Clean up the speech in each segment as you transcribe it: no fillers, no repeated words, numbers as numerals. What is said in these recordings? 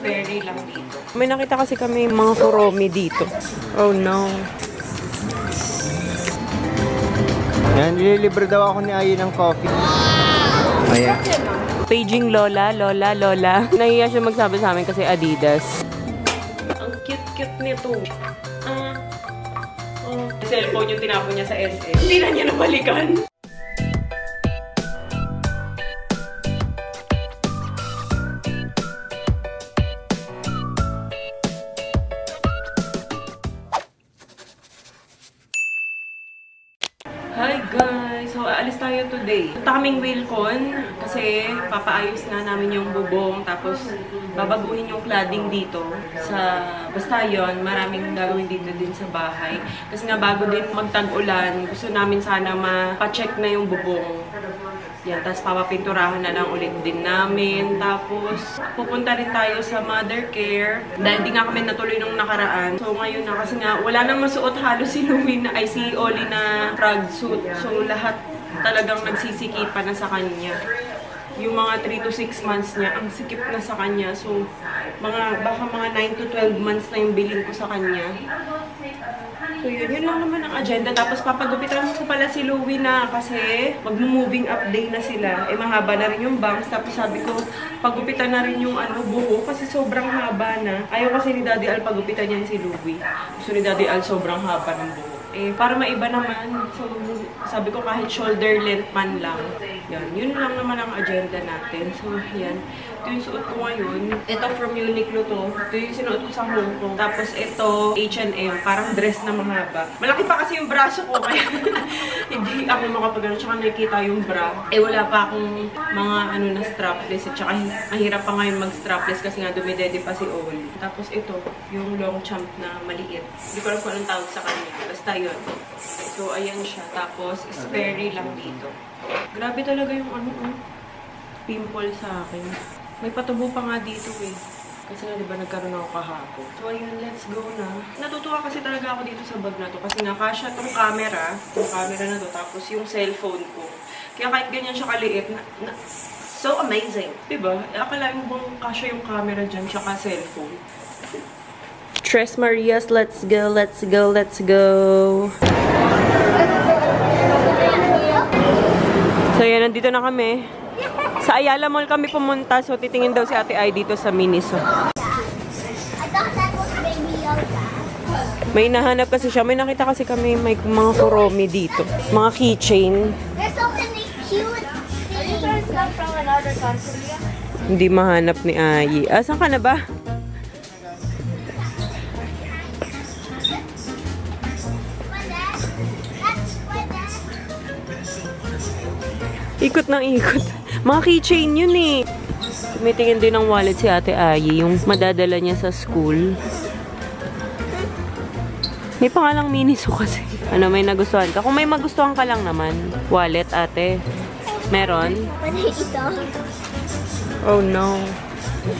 Very lang dito. May nakita kasi kami mga kuromi dito. Oh no. Yan, nililibre daw ako ni Ayi ng coffee. Ayan. Paging Lola, Lola, Lola. Nahiya siya magsabi sa amin kasi Adidas. Ang cute-cute nito. Cellphone yung tinapon niya sa SM. Hindi na niya nabalikan. Hi guys! So, aalis tayo today. Punta kaming Wilcon kasi papaayos na namin yung bubong tapos babaguhin yung cladding dito. Basta yun, maraming gagawin dito din sa bahay. Kasi nga bago din magtag-ulan, gusto namin sana ma-check na yung bubong. Yan, tapos papapinturahan na lang ulit din namin. Tapos, pupunta rin tayo sa mother care. Dahil di nga kami natuloy nung nakaraan. So, ngayon na, kasi nga, wala nang masuot halos si Louie na, ay si Oli na frog suit. So, lahat talagang nagsisikipan na sa kanya. Yung mga 3 to 6 months niya, ang sikip na sa kanya. So, baka mga 9 to 12 months na yung bilin ko sa kanya. So yun lang naman ang agenda. Tapos papagupitan ko pala si Louie na kasi mag-moving up day na sila. Eh mahaba na rin yung bangs. Tapos sabi ko, pagupitan na rin yung buho kasi sobrang haba na. Ayaw kasi ni Daddy Al pagupitan yan si Louie. Gusto ni Daddy Al sobrang haba ng buho. Eh, para maiba naman. So, sabi ko kahit shoulder length man lang. Yan. Yun lang naman ang agenda natin. So, yan. Ito yung suot ko ngayon. Ito from Uniqlo to. Ito yung sinuot ko sa Hong Kong. Tapos ito, H&M. Parang dress na mahaba. Malaki pa kasi yung braso ko. Kaya hindi ako makapagano. Tsaka nakikita yung bra. Eh, wala pa akong mga na strapless. At tsaka mahirap pa ngayon mag-strapless kasi nga dumidede pa si Oli. Tapos ito, yung long champ na maliit. Hindi ko alam kung anong tawag sa kanya. Basta yun. So, ayan siya. Tapos, sperry lang dito. Grabe talaga yung pimple sa akin. May patubo pa nga dito eh. Kasi nga, diba, nagkaroon ako kahapon. So, ayun, let's go na. Natutuwa kasi talaga ako dito sa bag na to. Kasi nga, kasya tong camera. Yung camera na to. Tapos, yung cellphone ko. Kaya kahit ganyan siya kaliit, so amazing. Diba? Akalain mo bang kasya yung camera dyan, tsaka cellphone? Tres Marias, let's go, let's go, let's go. So, yan, nandito na kami. Sa Ayala Mall kami pumunta. So, titingin daw si Ate Ay dito sa Miniso. May nahanap kasi siya. May nakita kasi kami may mga kuromi dito. Mga keychain. Hindi mahanap ni Ayi. Saan ka na ba? Ikot ng ikot. Mga keychain yun eh. Tumitingin din ng wallet si Ate Ayi. Yung madadala niya sa school. May pangalang Miniso kasi. Ano, may nagustuhan ka? Kung may magustuhan ka lang naman. Wallet, ate. Meron? Oh no.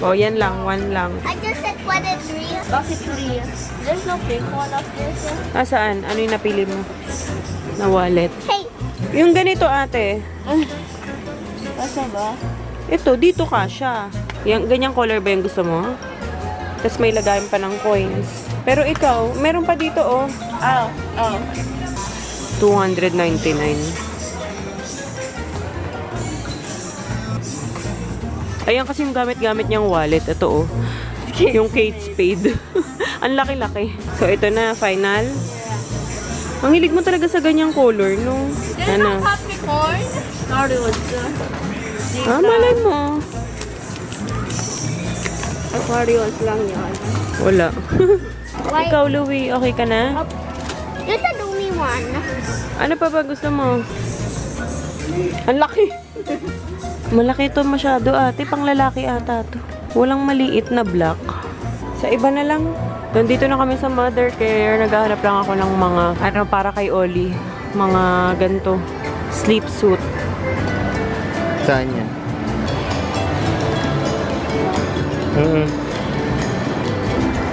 Oh, yan lang. One lang. I just said what is real. Bakit real? There's no big one of this. Saan? Ano yung napili mo? Na wallet. Hey! Yung ganito, ate. Basta ba? Ito, dito ka siya. Yung, ganyang color ba yung gusto mo? Tapos may lagayan pa ng coins. Pero ikaw, meron pa dito, oh. Oh. 299. Ayan kasi yung gamit-gamit niyang wallet. Ito, oh. Yung Kate Spade. Ang laki-laki. So, ito na, final. Ang hilig mo talaga sa ganyang color, no? There's no Capricorn. Aquarius. Malay mo. Aquarius lang yan. Wala. Ikaw, Louie, okay ka na? There's a Lumi one. Ano pa ba gusto mo? Ang laki. Malaki to masyado, ate. Pang lalaki ata to. Walang maliit na black. Sa iba na lang. Nandito na kami sa mother care. Naghahanap lang ako ng mga, para kay Oli. Mga ganito. Sleep suit. Saan yan?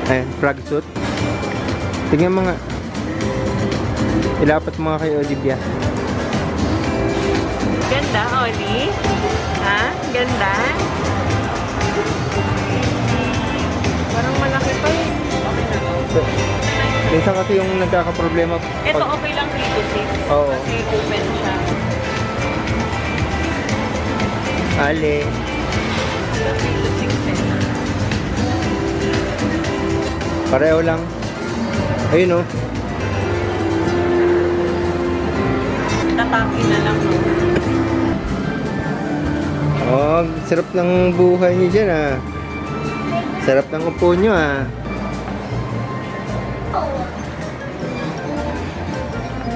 Ayan, frog suit. Tingnan mo nga. Ilapat mo nga kay Olivia. Ganda, Oli. Ha? Ganda? Minsan kasi yung nagkakaproblema. Ito okay lang 3 to 6. Oo. Kasi open siya. Ali. 3 to 6 eh. Pareho lang. Ayun oh. Tataki na lang, no? Oh, sarap ng buhay niyo dyan ah. Sarap ng upo niyo ah.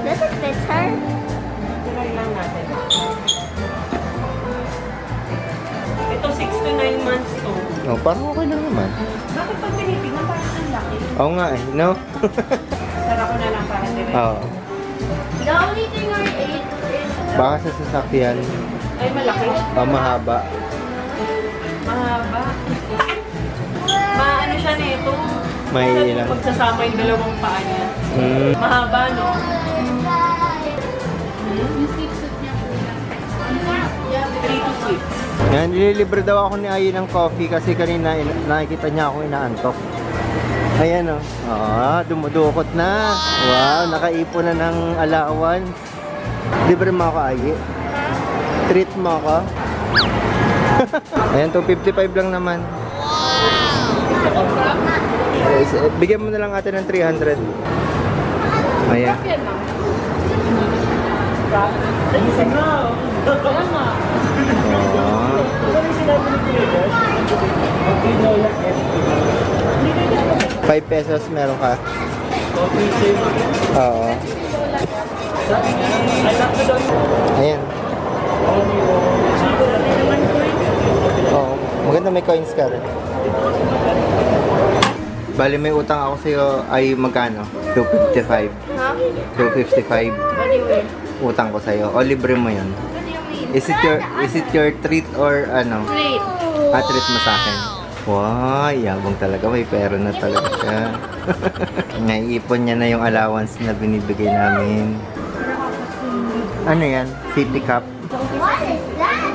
Does it fit her? Try lang natin. Ito 6 to 9 months to. Oh, parang okay lang naman. Bakit pag tinitignan parang ang laki? Oo nga eh, no? Sara ko na lang para direct. Oo. The only thing I ate is Baka sa sasakyan, Ay, malaki. mahaba. Mahaba. Maano siya nito. May Kasi ilang. magsasama yung dalawang paa niya. Mahaba, no? yung seafood niya po lang. 3 to 6. Yan, nililibre daw ako ni Ayi ng coffee kasi kanina nakikita niya ako inaantok. Ayan o. Oh. Dumudukot na. Wow, nakaipon na ng allowance. Libre mo ako, Ayi. Treat mo ako. Ayan, 255 lang naman. Bigyan mo na lang ate ng 300. Ayan. Oh. 5 pesos meron ka? Oo. Ayan. Oo. Maganda may coins ka rin. Bali may utang ako sa'yo ay magkano? 255. Huh? 255 What do you mean? utang ko sa'yo. O libre mo yun. What do you mean? Is it your treat or ano? Treat. Treat mo sa akin. Wow, yabang talaga. May pera na talaga siya. Naiipon niya na yung allowance na binibigay namin. Ano yan? City Cup? What is that?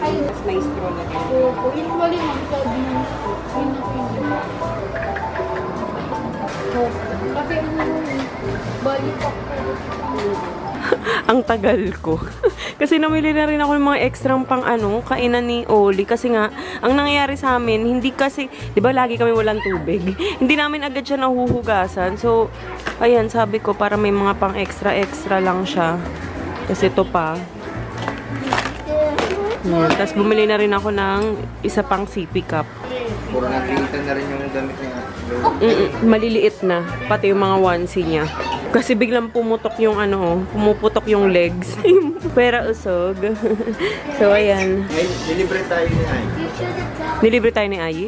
Mas may straw na ganyan. Opo, usually magsabi ng kasi balik ako. Ang tagal ko. Kasi namili na rin ako ng mga extrang pang kainan ni Oli. Kasi nga, ang nangyayari sa amin, hindi kasi, di ba lagi kami walang tubig? Hindi namin agad siya nahuhugasan. So, ayan, sabi ko, para may mga pang extra lang siya. Kasi ito pa. Tapos bumili na rin ako ng isa pang sippy cup. Puro nagilitan na rin yung damit niya. Maliliit na. Pati yung mga onesie niya. Kasi biglang pumutok yung pumuputok yung legs. Pera usog. So, ayan. Nilibre tayo ni Ayi. Nilibre tayo ni Ayi.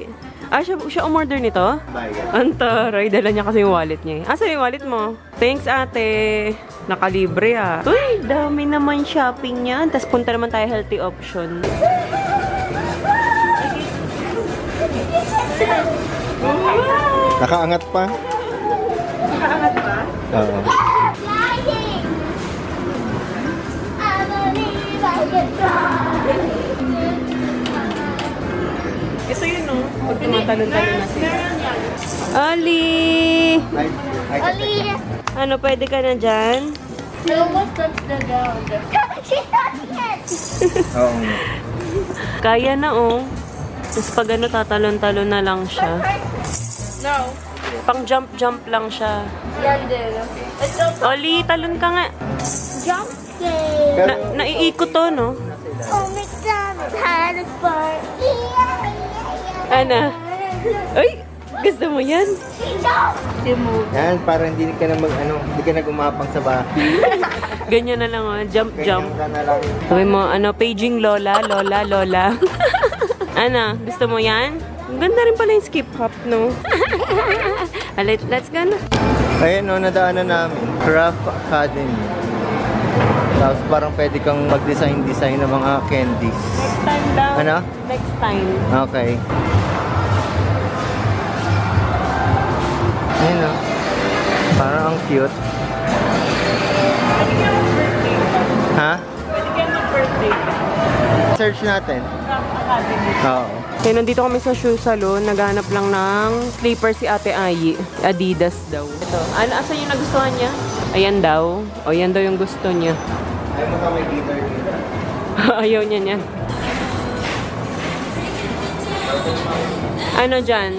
Siya umorder nito? Bayad. Antaray, dala niya kasi yung wallet niya. Asa yung wallet mo? Thanks, ate. Nakalibre ah. Uy, dami naman shopping niya. Tapos punta naman tayo healthy option. Nakaangat pa? Nakaangat ba? Oo. Ito yun, no? Pag tumatalon-talon na sila. Ali! Ali! Ano, pwede ka na dyan? She almost touched the ground. She touched it! Oo. Kaya na, oh. Tapos pag tatalon-talon na lang siya. No. Pang jump-jump lang siya. Yan din. Ito. Oli, talon ka nga. Jump game. Naiikot to, no? Oh, McDonald's had a party. Ana? Ay, gusto mo yan? Yan, para hindi ka na hindi ka na gumapang sa bahay. Ganyan na lang, oh. Jump. Ganyan ka na lang. Sabi mo, paging lola. Ana, gusto mo yan? Ang ganda rin pala yung skip hop, no? Let's go na. Ayan o, nadaanan namin. Craft Academy. Tapos parang pwede kang mag-design ng mga candies. Next time daw. Ano? Next time. Okay. Ayan o. Parang ang cute. Pwede kaya mag-birthday. Ha? Pwede kaya mag-birthday. Search natin. Oo. Okay, nandito kami sa shoe salon. Naghanap lang ng slipper si Ate Ayi. Adidas daw. Ito. Asan yung nagustuhan niya? Ayan daw. O, yan daw yung gusto niya. Ayaw mo ka may glitter dito. Ayaw niya niyan. Ano dyan?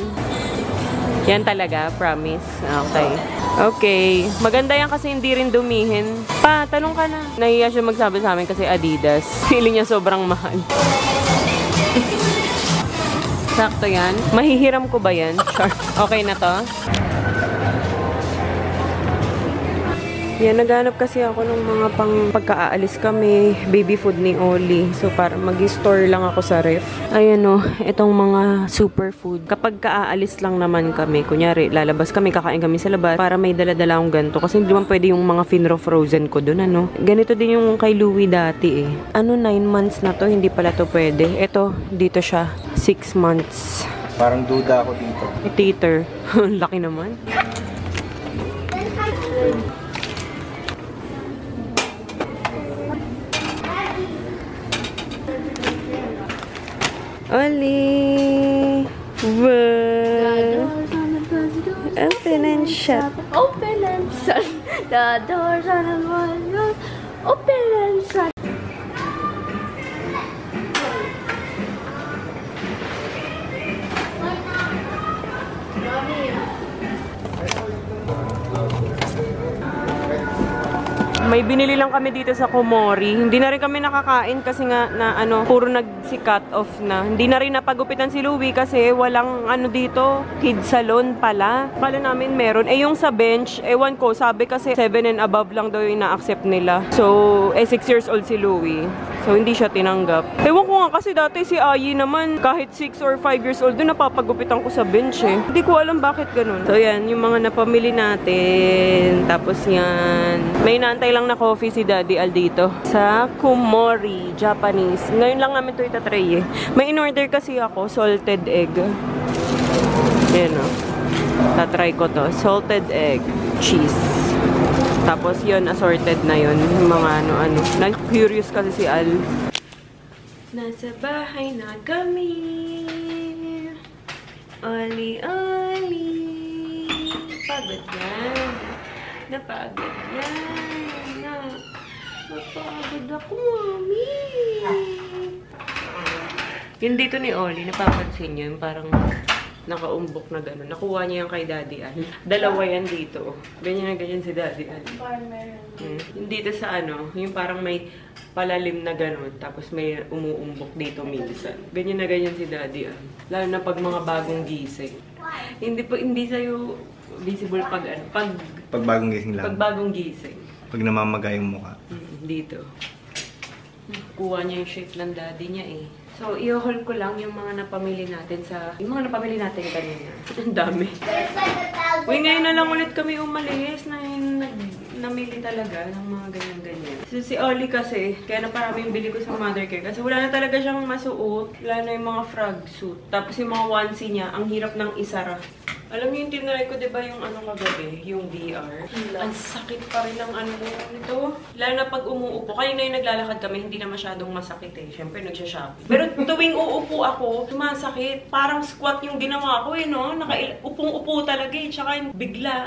Yan talaga, promise. Okay. Okay. Maganda yan kasi hindi rin dumihin. Pa, tanong ka na. Nahiya siya magsabi sa amin kasi Adidas. Feeling niya sobrang mahal. Sakto yan. Mahihiram ko ba yan? Sure. Okay na to? Yan, naghanap kasi ako ng mga pagka-aalis kami, baby food ni Oli. So, para mag-store lang ako sa ref. Ayan o, itong mga superfood. Kapag ka-aalis lang naman kami, kunyari, lalabas kami, kakain kami sa labas, para may dala-dala akong ganito. Kasi hindi naman pwede yung mga Finro frozen ko dun, ano. Ganito din yung kay Louie dati eh. 9 months na to, hindi pala to pwede. Ito, dito siya, 6 months. Parang duda ako dito. Teeter. Laki naman. Oli! Wow! Open and shut. Open and shut. The doors on the wall. Open and shut. May binili lang kami dito sa Komori. Hindi na rin kami nakakain kasi nga na puro nagsi-cut off na. Hindi na rin napagupitan si Louie kasi walang dito, kids salon pala. Kala namin meron. Eh yung sa bench, ewan ko, sabi kasi 7 and above lang daw yung na-accept nila. So, 6 years old si Louie. So, hindi siya tinanggap. Ewan ko nga kasi dati si Ayi naman, kahit 6 or 5 years old, doon napapagupitan ko sa bench eh. Hindi ko alam bakit ganun. So, yan, yung mga napamili natin. Tapos yan. May inaantay lang na coffee si Daddy Al dito. Sa Komori, Japanese. Ngayon lang namin ito itatry eh. May in-order kasi ako, salted egg. Yan o. Tatry ko to. Salted egg. Cheese. Tapos yun, assorted na yun. Yung mga ano-ano. Na-curious kasi si Al. Nasa bahay na kami. Oli, Oli. Pagod yan. Napagod yan. Napagod ako, Mami. Yung dito ni Oli, napapansin niyo, yung parang nakaumbok na gano'n. Nakuha niya yung kay Daddy Al. Dalawa yan dito. Ganyan na ganyan si Daddy Al. Yung dito sa yung parang may palalim na gano'n. Tapos may umuumbok dito minsan. Ganyan na ganyan si Daddy Al. Lalo na pag mga bagong gising. Hindi sa'yo visible pag Pag bagong gising lang. Pag bagong gising. Pag namamaga yung mukha. Dito. Kuha niya yung shape ng daddy niya eh. So, i-haul ko lang yung mga napamili natin yung mga napamili natin kanina. Ang dami. Uy, ngayon na lang ulit kami umalis na namili talaga ng mga ganyan-ganyan. So, si Oli kasi, kaya naparami yung bili ko sa mother care. Kasi wala na talaga siyang masuot. Wala na yung mga frog suit. Tapos yung mga onesie niya, ang hirap ng isara. Alam niyo yung tinry ko, diba, yung kagabi, yung VR. Ang sakit pa rin ng nito. Lalo na pag umuupo. Kanina yung naglalakad kami, hindi na masyadong masakit eh. Siyempre, nagsha-shopping. Pero tuwing uupo ako, sumasakit. Parang squat yung ginawa ko eh, no? Upong-upo talaga eh. Tsaka bigla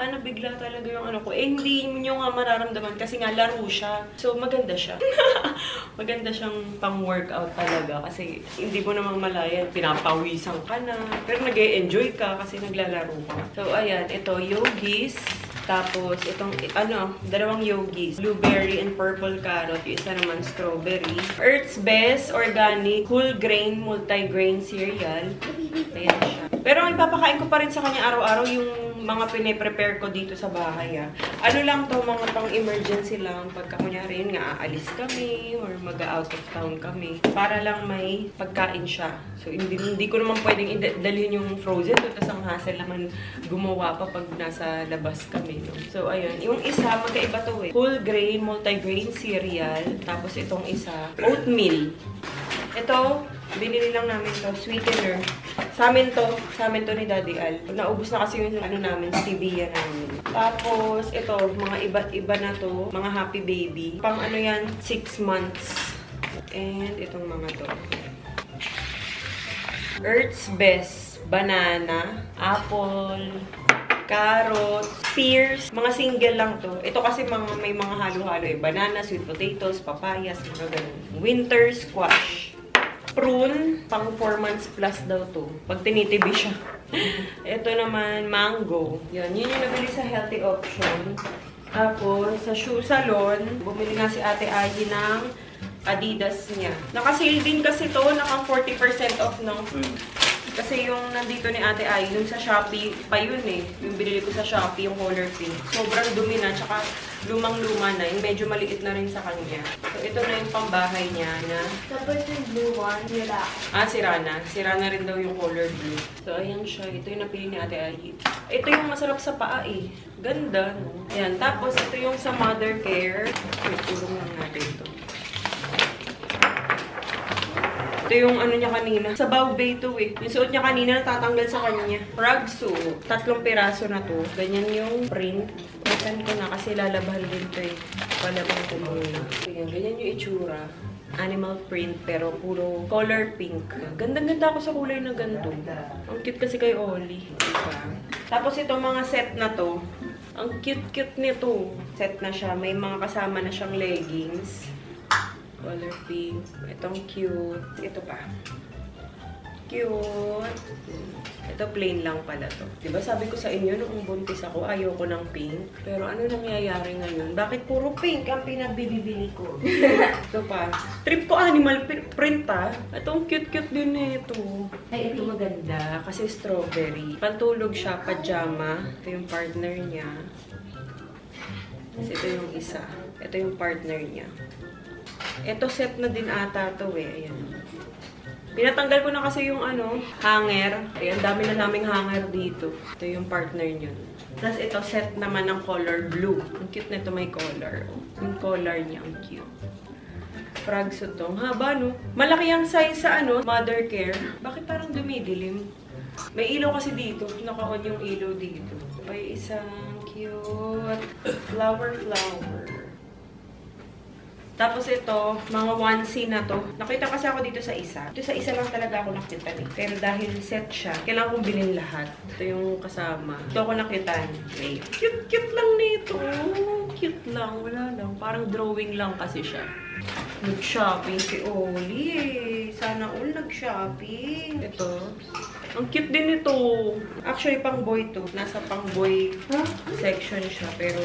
talaga yung ko. Eh, hindi nyo nga mararamdaman kasi nga laro siya. So, maganda siya. Maganda siyang pang-workout talaga. Kasi hindi mo namang malaya. Pinapawisan ka na. Pero nag-e-enjoy ka kasi naglalaro. So, ayan. Ito, yogis. Tapos, itong, dalawang yogis. Blueberry and purple carrot. Yung isa naman, strawberry. Earth's Best Organic Whole Grain Multigrain Cereal. Ayan siya. Pero, ipapakain ko pa rin sa kanya araw-araw yung mga pine-prepare ko dito sa bahay. Lang to, mga pang-emergency lang. Pagka kunyari yun nga, aalis kami or mag-out of town kami. Para lang may pagkain siya. So, hindi ko naman pwedeng dalhin yung frozen. Tapos ang hassle naman gumawa pa pag nasa labas kami. No? So, ayun. Yung isa, magkaiba to eh. Whole grain, multigrain cereal. Tapos itong isa, oatmeal. Ito, binili lang namin to, sweetener. Sa amin to ni Daddy Al. Naubos na kasi yung namin, stevia namin. Tapos, ito, mga iba't iba na to, mga happy baby. Pang yan, 6 months. And itong mga to. Earth's Best. Banana, apple, carrots, pears. Mga single lang to. Ito kasi may mga halo-halo eh. Banana, sweet potatoes, papayas, mga ganun. Winter squash. Prune, pang 4 months plus daw to. Pag tinitibi siya. Ito naman, mango. Yun yung nabili sa healthy option. Tapos, sa shoe salon, bumili nga si Ate Ayi ng Adidas niya. Naka-sale din kasi to, naka 40% off, no? Kasi yung nandito ni Ate Ayi, yung sa Shopee pa yun eh. Yung binili ko sa Shopee, yung color pink. Sobrang dumi na, tsaka lumang-luma na. Yung medyo maliit na rin sa kanya. So, ito na yung pambahay niya na... Tapos yung blue one, nila. Sira na. Sira na rin daw yung color blue. So, ayan siya. Ito yung napili ni Ate Ayi. Ito yung masarap sa paa eh. Ganda, no? Ayan. Tapos, ito yung sa mother care. Tulong lang natin ito. Ito yung ano niya kanina. Sa Baobei to eh. Yung suot niya kanina natatanggal sa kanya. Frog suit. 3 piraso na to. Ganyan yung print. Masan ko na kasi lalabahan din to eh. Palabang ko muna. Ganyan yung itsura. Animal print pero puro color pink. Ganda-ganda ako sa kulay na ganito. Ang cute kasi kay Oli. Diba? Tapos itong mga set na to. Ang cute-cute nito. Set na siya. May mga kasama na siyang leggings. Color pink. Itong cute. Ito pa. Cute. Ito plain lang pala to. Diba sabi ko sa inyo nung buntis ako, ayoko ng pink. Pero ano nangyayari ngayon? Bakit puro pink ang pinagbibili ko? Ito pa. Trip ko animal print ah. Itong cute-cute din nito. Ay, ito maganda. Kasi strawberry. Pantulog siya, pajama. Ito yung partner niya. Kasi ito yung isa. Ito yung partner niya. Ito set na din ata to eh. Ayan. Pinatanggal ko na kasi yung ano, hanger. Ayan, dami na naming hanger dito. Ito yung partner nyo. Tapos ito set naman ng color blue. Ang cute na ito may color. Yung color niya, ang cute. Frog suit to. Haba no? Malaki ang size sa ano, mother care. Bakit parang dumidilim? May ilaw kasi dito. Naka-on yung ilaw dito. May isang cute flower. Tapos ito, mga onesie na to. Nakita kasi ako dito sa isa. Ito sa isa lang talaga ako nakita eh. Pero dahil set siya, kailangan kong bilhin lahat. Ito yung kasama. Ito ako nakitan. Wait. Cute lang nito. Cute lang. Wala lang. Parang drawing lang kasi siya. Nag-shopping si Oli eh. Sana all nag-shopping. Ito. Ang cute din ito. Actually, pang boy to. Nasa pang boy section siya. Pero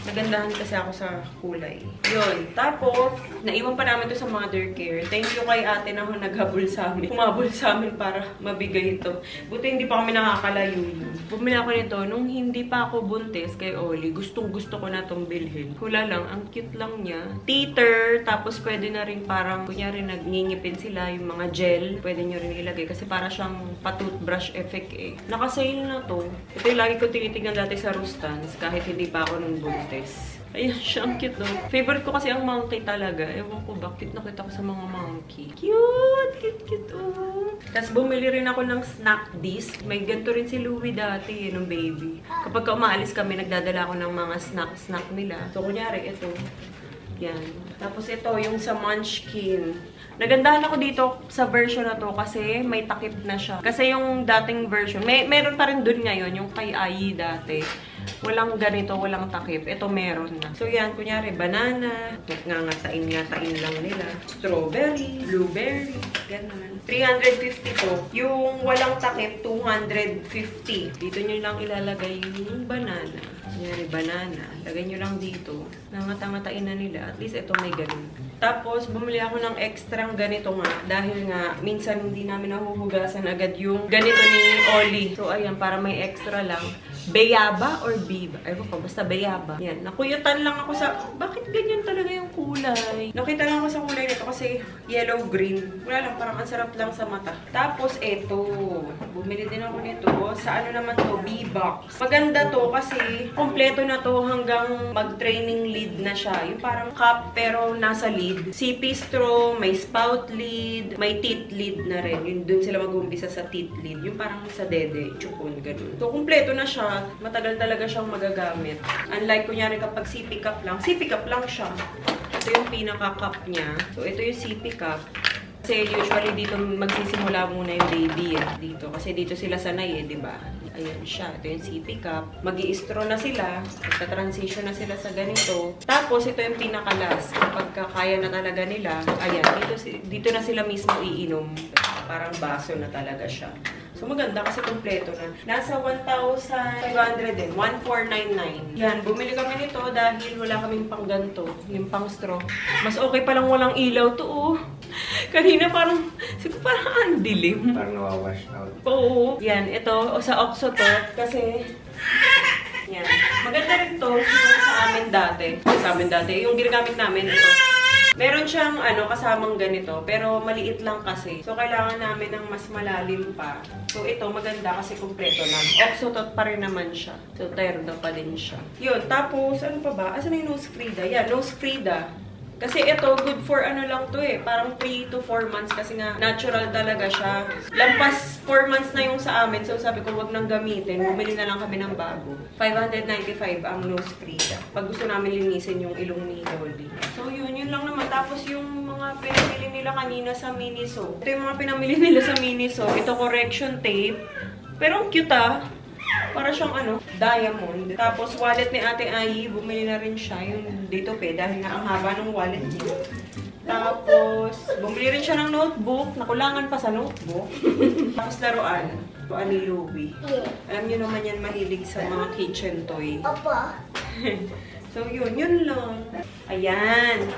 nagandahan kasi ako sa kulay. Yun. Tapos, naiwan pa namin ito sa mother care. Thank you kay ate na naghabol sa amin. Kumabol sa amin para mabigay ito. Buti hindi pa kami nakakalayo yun. Bumili ako nito nung hindi pa ako buntis kay Oli. Gustong gusto ko na itong bilhin. Hula lang. Ang cute lang niya. Teeter. Tapos pwede na rin parang, kunyari nagngingipin sila yung mga gel. Pwede nyo rin ilagay. Kasi para siyang pa-toothbrush effect eh. Naka-sale na to. Ito yung lagi ko tinitignan dati sa Rustans. Kahit hindi pa ako nung buntis. Ayan siya, ang cute no. Favorite ko kasi ang monkey talaga. Ewan ko, bakit nakita ko sa mga monkey. Cute! Cute oh. Tapos bumili rin ako ng snack disc. May ganito rin si Louie dati, nung baby. Kapag umaalis kami, nagdadala ako ng mga snack nila. So, kunyari, ito. Yan. Tapos ito, yung sa Munchkin. Nagandahan ako dito sa version na to kasi may takip na siya. Kasi yung dating version, meron pa rin dun ngayon, yung kay Ayi dati. Walang ganito, walang takip. Ito meron na. So yan, kunyari, banana. Ngangatain lang nila. Strawberry, blueberry, ganun. 350 to. Yung walang takip, 250. Dito nyo lang ilalagay yung banana. Kunyari, banana. Lagay nyo lang dito. Nangatangatain na nila. At least ito may ganun. Tapos, bumili ako ng extrang ganito nga. Dahil nga, minsan hindi namin nahuhugasan agad yung ganito ni Oli. So, ayan, para may extra lang. Beyaba or biba? Ayun ko, basta beyaba. Yan. Nakuyutan lang ako sa, bakit ganyan talaga yung kulay? Nakita lang ako sa kulay nito kasi yellow-green. Wala lang, parang ang sarap lang sa mata. Tapos, eto. Bumili din ako nito. Sa ano naman to? B-box. Maganda to kasi kompleto na to hanggang mag-training lid na siya. Yung parang cup pero nasa lid. CP straw, may spout lid, may teeth lid na rin. Yun, dun sila mag-umpisa sa teeth lid. Yung parang sa dede, chupon, ganun. So, kompleto na siya. Matagal talaga siyang magagamit. Unlike, kunyari kapag CP cup lang siya. Ito yung pinaka-cup niya. So, ito yung sippy cup. Kasi usually dito magsisimula muna yung baby dito. Kasi dito sila sanay di ba? Ayan siya. Ito yung sippy cup. Mag-i-straw na sila. Magta-transition na sila sa ganito. Tapos, ito yung pinaka-last. Kapag kaya na talaga nila, ayan, dito na sila mismo iinom. Parang baso na talaga siya. So, maganda kasi kompleto na. Nasa 1,500 din. 1,499. Yan, bumili kami nito dahil wala kaming pang ganito. Yung pang straw. Mas okay palang walang ilaw to, Kanina parang ang dilim. Parang nawawash out. Oo. Yan, ito. Sa Oxo to. Kasi, yan. Maganda rin to yung sa amin dati. Sa amin dati. Yung ginagamit namin ito. Meron siyang kasamang ganito, pero maliit lang kasi. So, kailangan namin ng mas malalim pa. So, ito maganda kasi kumpleto na. Oxotot pa rin naman siya. So, terno pa din siya. Yun. Tapos, ano pa ba? Asan na yung Nose Frida? Yan, Nose Frida. Kasi ito, good for lang to parang 3 to 4 months kasi nga natural talaga siya. Lampas 4 months na yung sa amin. So, sabi ko, wag nang gamitin. Bumili na lang kami ng bago. 595 ang Nose Frida. Pag gusto namin linisin yung ilong ni Dolly. So, yun lang naman. Tapos, yung mga pinamili nila kanina sa Miniso. Ito yung mga pinamili nila sa Miniso. Ito, correction tape. Pero, ang cute Para siyang diamond. Tapos, wallet ni Ate Ai, bumili na rin siya yung dito dahil nga ang haba ng wallet niya. Tapos, bumili rin siya ng notebook. Nakulangan pa sa notebook. Tapos, laruan. Laruan ni Louie. Alam niyo naman yan, mahilig sa mga kitchen toy. Opo. So, yun lang. Ayan.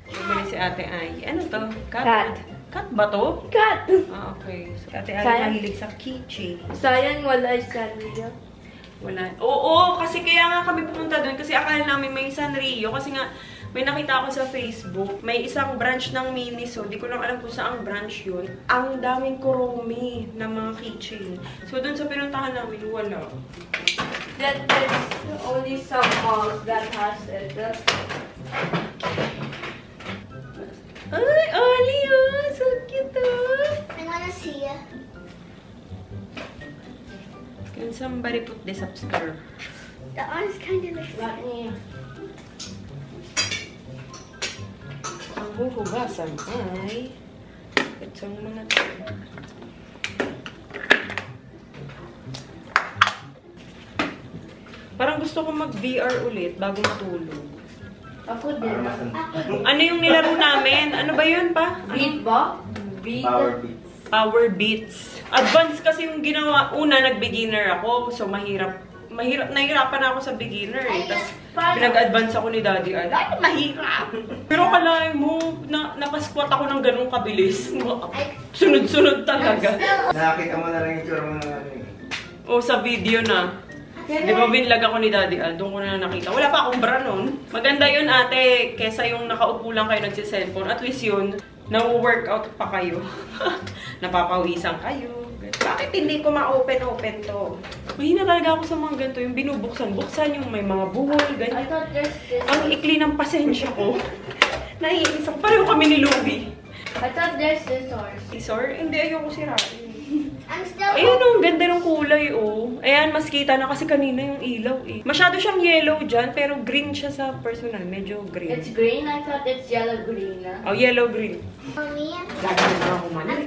Bumili si Ate Ai. Ano to? Cat. Cat ba to? Cat. Ah, okay. So, Ate Ai mahilig sa keychain. Sayang wala Sanrio. Wala. Oo, kasi kaya nga kami pumunta doon. Kasi akala namin may Sanrio. Kasi nga, may nakita ako sa Facebook. May isang branch ng Miniso. Di ko lang alam kung saan branch yun. Ang daming kuromi ng mga keychain. So, doon sa pinuntahan namin, wala. There's only some malls that has it. Ay, Oli, so cute, I wanna see it. Can somebody put this upstairs? That one's kind of like Ang huhugasan ay itong mga to. Parang gusto ko mag-VR ulit bago matulog. Ako din. Ano yung nilaro namin? Ano ba yun pa? Beat ba? Beat? Power beats. Power Beats. Advanced kasi yung ginawa. Una, nag-beginner ako. So, nahirapan ako sa beginner Tapos, pinag-advance ako ni Daddy. Ay, mahirap! Pero kalahin mo, napasquat ako ng ganung kabilis. Sunod-sunod talaga. Nakakita mo na lang yung tsura mo ng O, sa video na. Di ba binlag ako ni Daddy Al? Doon ko na nakita. Wala pa akong bra nun. Maganda yun ate, kesa yung nakaupo lang kayo nagsiselfone. At least yun, na-workout pa kayo. Napapawisan kayo. Bakit hindi ko ma-open to? Mahina talaga ako sa mga ganito. Yung binubuksan-buksan, yung may mga buhol, ganyan. Ang ikli ng pasensya ko. Naiinis ako. Pareho kami ni Louie. I thought there's scissors. Scissor? Hindi, ayoko sirain. I'm still... Ayun, ang ganda ng kulay, Ayan, mas kita na kasi kanina yung ilaw, Masyado siyang yellow dyan, pero green siya sa personal. Medyo green. It's green? I thought it's yellow-green. Oh, yellow-green. Mommy? Lagi na ako mali.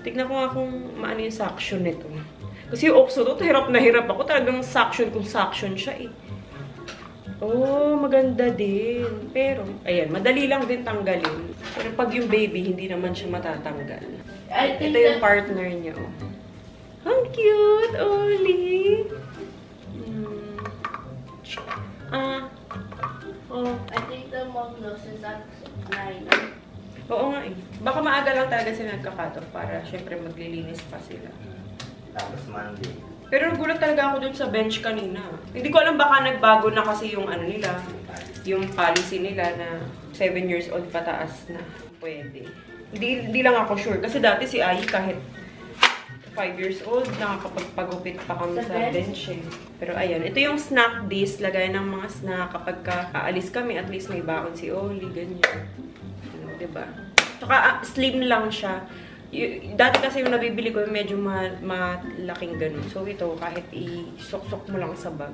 Tignan ko nga kung maano yung suction nito. Kasi yung Oxo to, hirap na hirap ako. Talagang suction kung suction siya, Oh, maganda din. Pero, ayan, madali lang din tanggalin. Pero pag yung baby, hindi naman siya matatanggal. Ito yung partner niya, Ang cute, Oli! I think the mom knows is at 9. Oo nga Baka maaga lang talaga sila nagka-cut off para syempre maglilinis pa sila. Tapos Monday. Pero nagulat talaga ako dun sa bench kanina. Hindi ko alam baka nagbago na kasi yung nila, yung policy nila na 7 years old pataas na pwede. Hindi lang ako sure. Kasi dati si Ai kahit 5 years old, nakakapagpagupit pa kami sa bench Pero ayan, ito yung snack dish. Lagay ng mga snack kapag aalis kami. At least may baon si Oli, ganyan. Diba? Saka slim lang siya. Dati kasi yung nabibili ko, medyo malaking ganun. So ito, kahit i-sok-sok mo lang sa bag.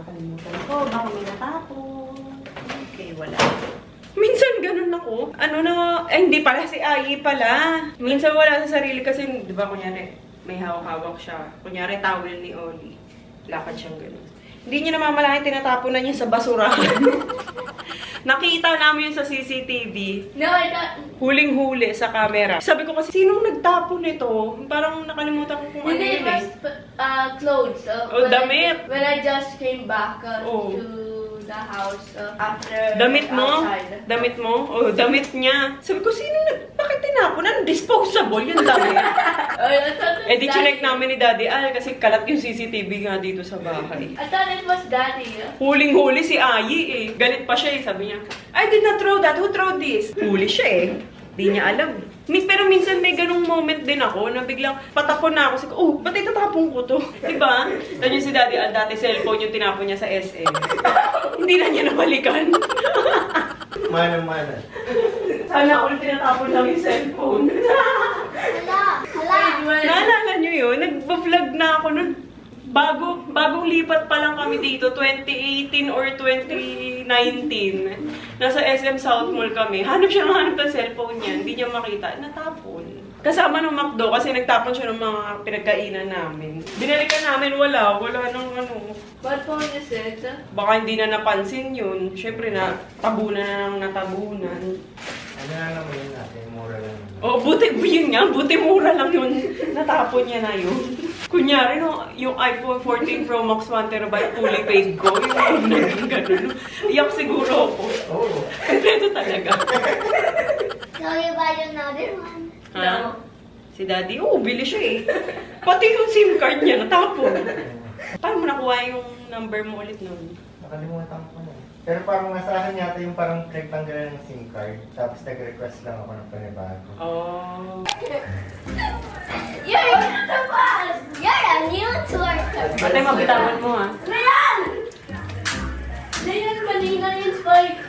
nakalimutan ko. Baka may natapon. Okay, wala. Minsan ganun ako. Hindi pala, si Ayi pala. Minsan wala sa sarili kasi, di ba, kunyari, may hawak-hawak siya. Kunyari, towel ni Oli. Lakad siyang ganun. Hindi niya namamalaking tinatapon na niya sa basurahan. Nakita namin yun sa CCTV. No, I don't. Huling-huli sa camera. Sabi ko kasi, sinong nagtapon nito? Parang nakalimutan ko kung ano Hindi, yun it was clothes. damit. When I just came back Oh. to the house after Damit mo? outside. Damit mo? Oh, damit niya. Sabi ko, bakit tinapon? Ano, disposable yung damit? I thought it was Eh, di chinek Daddy. namin ni Daddy Al kasi kalat yung CCTV nga dito sa bahay. I thought it was Daddy. Huling-huli si Ayi eh. Galit pa siya eh. Sabi niya, I did not throw that. Who throw this? Huli siya eh. Di niya alam. Pero minsan may ganung moment din ako na biglang patapon na ako. Sabi ko, oh, ba't itatapon ko to? Diba? Nandiyan si Daddy Al, dati cellphone yung tinapon niya sa SM. Hindi na niya nabalikan. Mana-mana. Sana ulit tinatapon lang yung cellphone. Naalala niyo yun? Nag-vlog na ako nun. Bagong lipat pa lang kami dito, 2018 or 2019. Nasa SM South Mall kami. Hanap siya ng cellphone niya. Hindi niya makita. Natapon. Kasama ng McDo kasi nagtapon siya ng mga pinagkainan namin. Binalikan namin, wala nang ano. What phone is it? Baka hindi na napansin yun. Siyempre na, tabunan na ng natabunan. Ano na naman yun natin? Mura lang. Oh, buti mura lang yun. Natapon niya na yun. Kunyari, no, yung iPhone 14 Pro Max 1TB fully paid ko, yung naging ganun. Iyak siguro ako. Oh. Kompleto talaga. So you buy another one? Ha? Si Daddy, bili siya eh. Pati yung SIM card niya, natapon. Paano mo nakuha yung number mo ulit nun? Nakalimutan ko na. Pero parang nasahan yata yung parang nagtanggalan ng SIM card. Tapos nag-request lang ako ng panibago. Oh. You're the boss! You're a new twerker! Ate, mabitawan mo ha. Ayan! Ayan, kanina yung spike.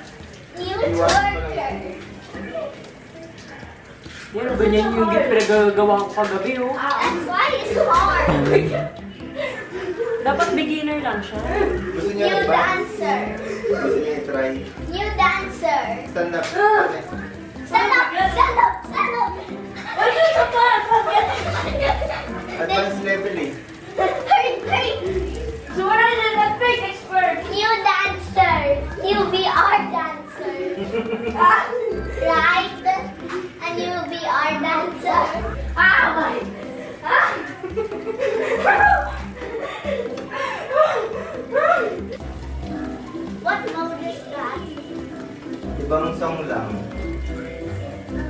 New twerker! Yan, ganyan yung pinagagawa ko kagabi, oh. That's why it's hard! Dapat beginner lang siya. Gusto niya New ba? dancer! Gusto niya i-try? New dancer! Stand up. Stand up! Stand up! Stand up! What's your support? Advanced level eh. Hurry! Hurry! So what is it? A fake expert! New dancer! New VR dancer! Right? A new VR dancer! Ah! My! Ah! What mode is that? Ibang song lang.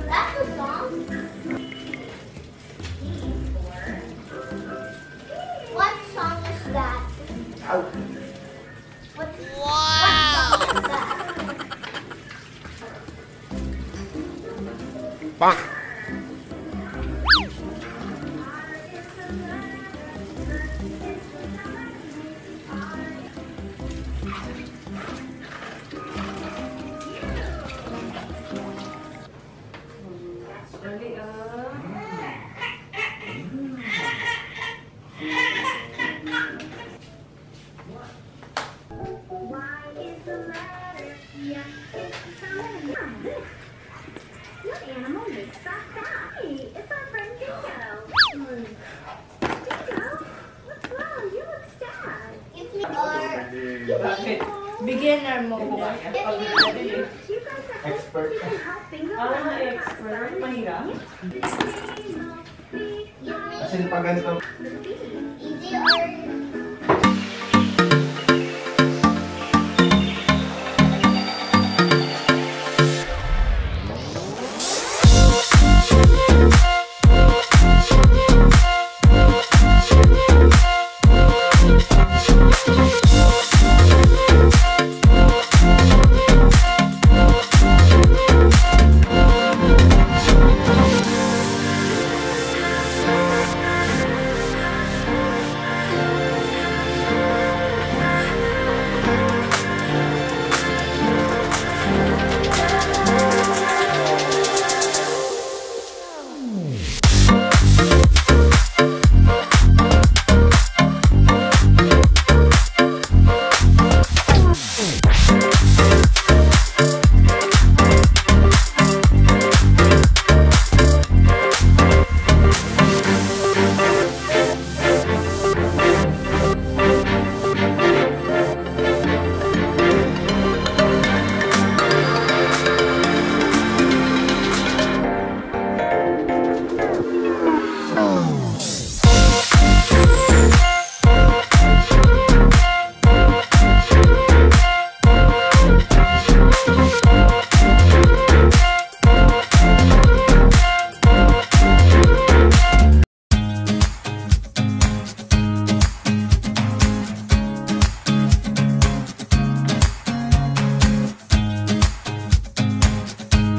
That's a song? What song is that? Ow! What song is that? Dali, What animal makes soft sounds? Hey, it's our friend Dingo. Dingo, what's wrong? You look sad. If you are Bakit? beginner mode. You guys are Expert. you can help Bingo. Expert. Mahirap? As in, pag ganito, easy or